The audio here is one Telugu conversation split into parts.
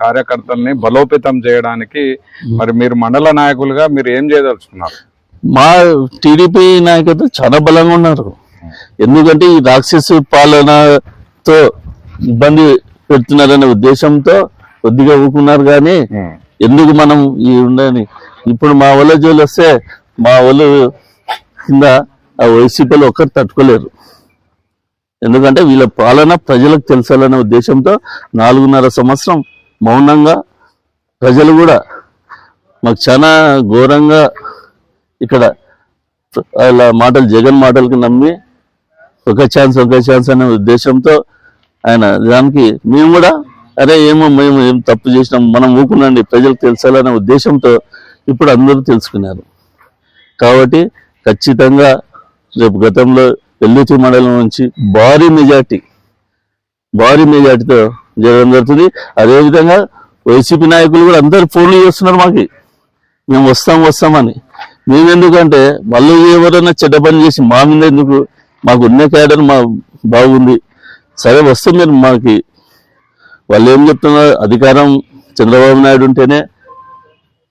కార్యకర్తల్ని బలోపేతం చేయడానికి మరి మీరు మండల నాయకులుగా మీరు ఏం చేయదలుచుకున్నారు? మా టీడీపీ నాయకత్వం చాలా బలంగా ఉన్నారు. ఎందుకంటే ఈ రాక్షసు పాలనతో ఇబ్బంది పెడుతున్నారనే ఉద్దేశంతో కొద్దిగా ఊరుకున్నారు. కానీ ఎందుకు మనం ఈ ఉండని ఇప్పుడు మా వాళ్ళ జోలు వస్తే మా వాళ్ళు కింద ఆ వైసీపీలో ఒక్కరు తట్టుకోలేరు. ఎందుకంటే వీళ్ళ పాలన ప్రజలకు తెలుసాలనే ఉద్దేశంతో 4.5 సంవత్సరం మౌనంగా ప్రజలు కూడా మాకు చాలా ఘోరంగా ఇక్కడ అలా మాటలు జగన్ మాటలకి నమ్మి ఒక ఛాన్స్ అనే ఉద్దేశంతో ఆయన దానికి మేము కూడా అరే మేము ఏం తప్పు చేసినాం మనం ఊకునండి ప్రజలకు తెలుసాలనే ఉద్దేశంతో ఇప్పుడు అందరూ తెలుసుకున్నారు. కాబట్టి ఖచ్చితంగా రేపు గతంలో వెల్లుచి మండలం నుంచి భారీ మెజార్టీతో జరగడం జరుగుతుంది. అదేవిధంగా వైసీపీ నాయకులు కూడా అందరు ఫోన్లు చేస్తున్నారు మాకు, మేము వస్తామని. మేమెందుకంటే వాళ్ళు ఎవరైనా చెడ్డ పని చేసి మా మీద ఎందుకు, మాకు ఉన్న క్యాడర్ మా బాగుంది సరే వస్తే మీరు మాకు వాళ్ళు ఏం చెప్తున్నారు, అధికారం చంద్రబాబు నాయుడు ఉంటేనే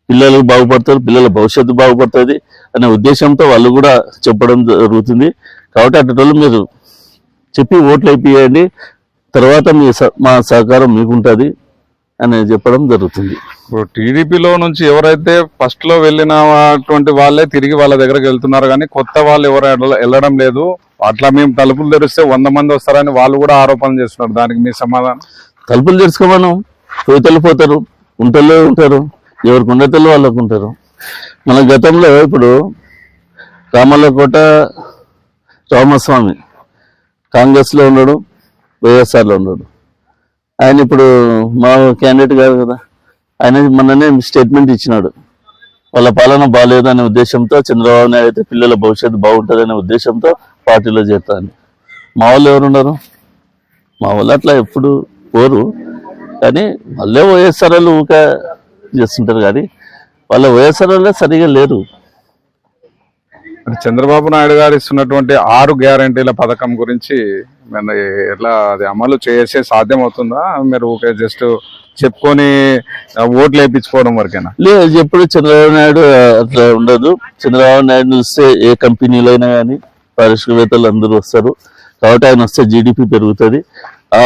పిల్లలు బాగుపడతారు, పిల్లల భవిష్యత్తు బాగుపడుతుంది అనే ఉద్దేశంతో వాళ్ళు కూడా చెప్పడం జరుగుతుంది. కాబట్టి అటువంటి మీరు చెప్పి ఓట్లు అయిపోయండి, తర్వాత మా సహకారం మీకుంటుంది అని చెప్పడం జరుగుతుంది. ఇప్పుడు టీడీపీలో నుంచి ఎవరైతే ఫస్ట్ లో వెళ్ళినటువంటి వాళ్ళే తిరిగి వాళ్ళ దగ్గరకు వెళ్తున్నారు, కానీ కొత్త వాళ్ళు ఎవరు వెళ్ళడం లేదు. అట్లా మేము తలుపులు తెరిస్తే 100 మంది వస్తారని వాళ్ళు కూడా ఆరోపణలు చేస్తున్నారు. దానికి మీ సమాధానం? తలుపులు తెరుచుకోమను, పోతలు పోతారు, ఉంటారు, ఎవరికి ఉండతలు వాళ్ళకు ఉంటారు. మన గతంలో ఇప్పుడు రామల్లకోట రామస్వామి కాంగ్రెస్లో ఉన్నాడు, వైఎస్ఆర్లో ఉన్నాడు. ఆయన ఇప్పుడు మా క్యాండిడేట్ కాదు కదా, ఆయన మొన్ననే స్టేట్మెంట్ ఇచ్చినాడు వాళ్ళ పాలన బాగాలేదు అనే ఉద్దేశంతో చంద్రబాబు నాయుడు అయితే పిల్లల భవిష్యత్తు బాగుంటుంది అనే ఉద్దేశంతో పార్టీలో చేస్తాను. మా వాళ్ళు ఎవరున్నారు, మా వాళ్ళు అట్లా ఎప్పుడు పోరు, కానీ వాళ్ళే వైఎస్ఆర్ వాళ్ళు ఊక చేస్తుంటారు, కానీ వాళ్ళ వైఎస్ఆర్ వాళ్ళే సరిగా లేరు. చంద్రబాబు నాయుడు గారు ఇస్తున్నటువంటి 6 గ్యారంటీల పథకం గురించి ఎట్లా అది అమలు చేసే సాధ్యం అవుతుందా? మీరు జస్ట్ చెప్పుకొని ఓట్లు వేయించుకోవడం వరకేనా? లేదు, ఎప్పుడు చంద్రబాబు నాయుడు అట్లా ఉండదు. చంద్రబాబు నాయుడు వస్తే ఏ కంపెనీలో అయినా కానీ పారిశ్రామికవేత్తలు అందరూ వస్తారు. కాబట్టి ఆయన వస్తే జీడిపి పెరుగుతుంది. ఆ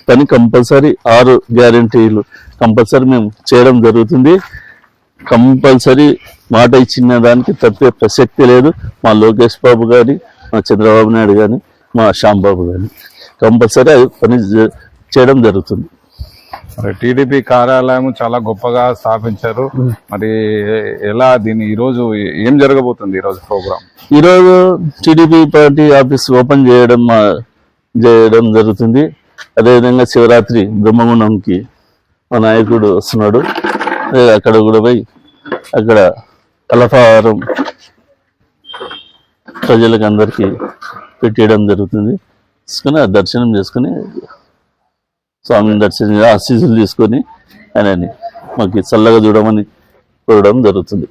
పని కంపల్సరీ 6 గ్యారంటీలు కంపల్సరీ మేము చేయడం జరుగుతుంది. కంపల్సరీ మాట ఇచ్చిన దానికి తప్పే ప్రసక్తి లేదు. మా లోకేష్ బాబు కానీ, మా చంద్రబాబు నాయుడు కానీ, మా శ్యాంబాబు కానీ కంపల్సరీ పని చేయడం జరుగుతుంది. మరి టీడీపీ కార్యాలయం చాలా గొప్పగా స్థాపించారు. మరి ఎలా దీన్ని ఈరోజు ఏం జరగబోతుంది? ఈరోజు ప్రోగ్రామ్ ఈరోజు టీడీపీ పార్టీ ఆఫీస్ ఓపెన్ చేయడం జరుగుతుంది. అదేవిధంగా శివరాత్రి బ్రహ్మగుండంకి మా నాయకుడు వస్తున్నాడు, అక్కడ కూడా పోయి అక్కడ అల్పాహారం ప్రజలకు అందరికీ పెట్టేయడం జరుగుతుంది. తీసుకుని దర్శనం చేసుకుని స్వామిని దర్శనం ఆశీస్సులు తీసుకొని ఆయనని మాకు చల్లగా చూడమని కోరడం జరుగుతుంది.